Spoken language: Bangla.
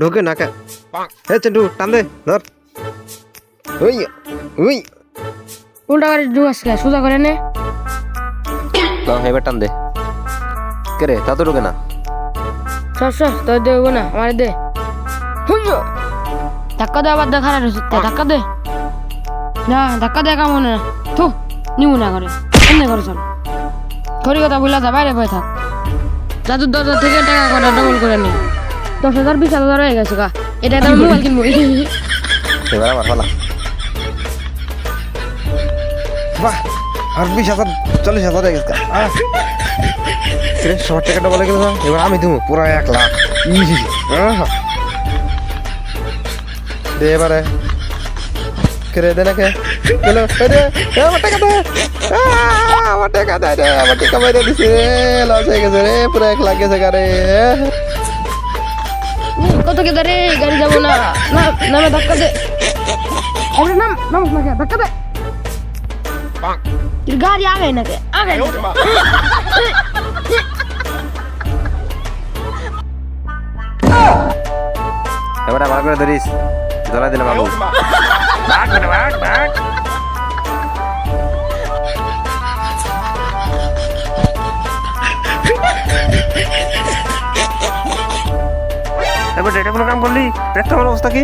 ঢোকে না কে হে চেন্টু টান দে ধর ওই ওই উল্টা করে ঢুকাস কে সোজা করে নে না এবার টান দে কে রে তা তো ঢোকে না সর সর তোর দেবো না আমার দে হুইয়ো ধাক্কা দে আবার দেখা রে ধাক্কা দে না ধাক্কা দে কাম না থু নিউ না করে এমনি করে চল ঘড়ি কথা ভুলা যা বাইরে বয়ে থাক দাদুর দরজা থেকে টাকা কটা ডবল করে নি 10,000 20,000 হয়ে গেছে গা এটা একটা মোবাইল কিনবো এবার আমার পালা বাহ আর 20,000 40,000 হয়ে গেছে রে সবার টাকাটা বলে গেল এবার আমি দেবো পুরো 1 লাখ দে এবারে করে দে না কে চলো দে আমার টাকা দে আমার টাকা দে রে আমার টাকা বাইরে দিছে রে লস হয়ে গেছে রে পুরো 1 লাখ গেছে গারে কত কে ধরে গাড়ি যাবো না না নামে ধাক্কা দে আরে নাম নাম না ধাক্কা দে গাড়ি আগে না কে আগে এবার ভালো করে ধরিস ধরা দিলাম বাবু ভাগ মানে ভাগ ভাগ এবার এটা কোনো কাম করলি পেটটা আমার অবস্থা কি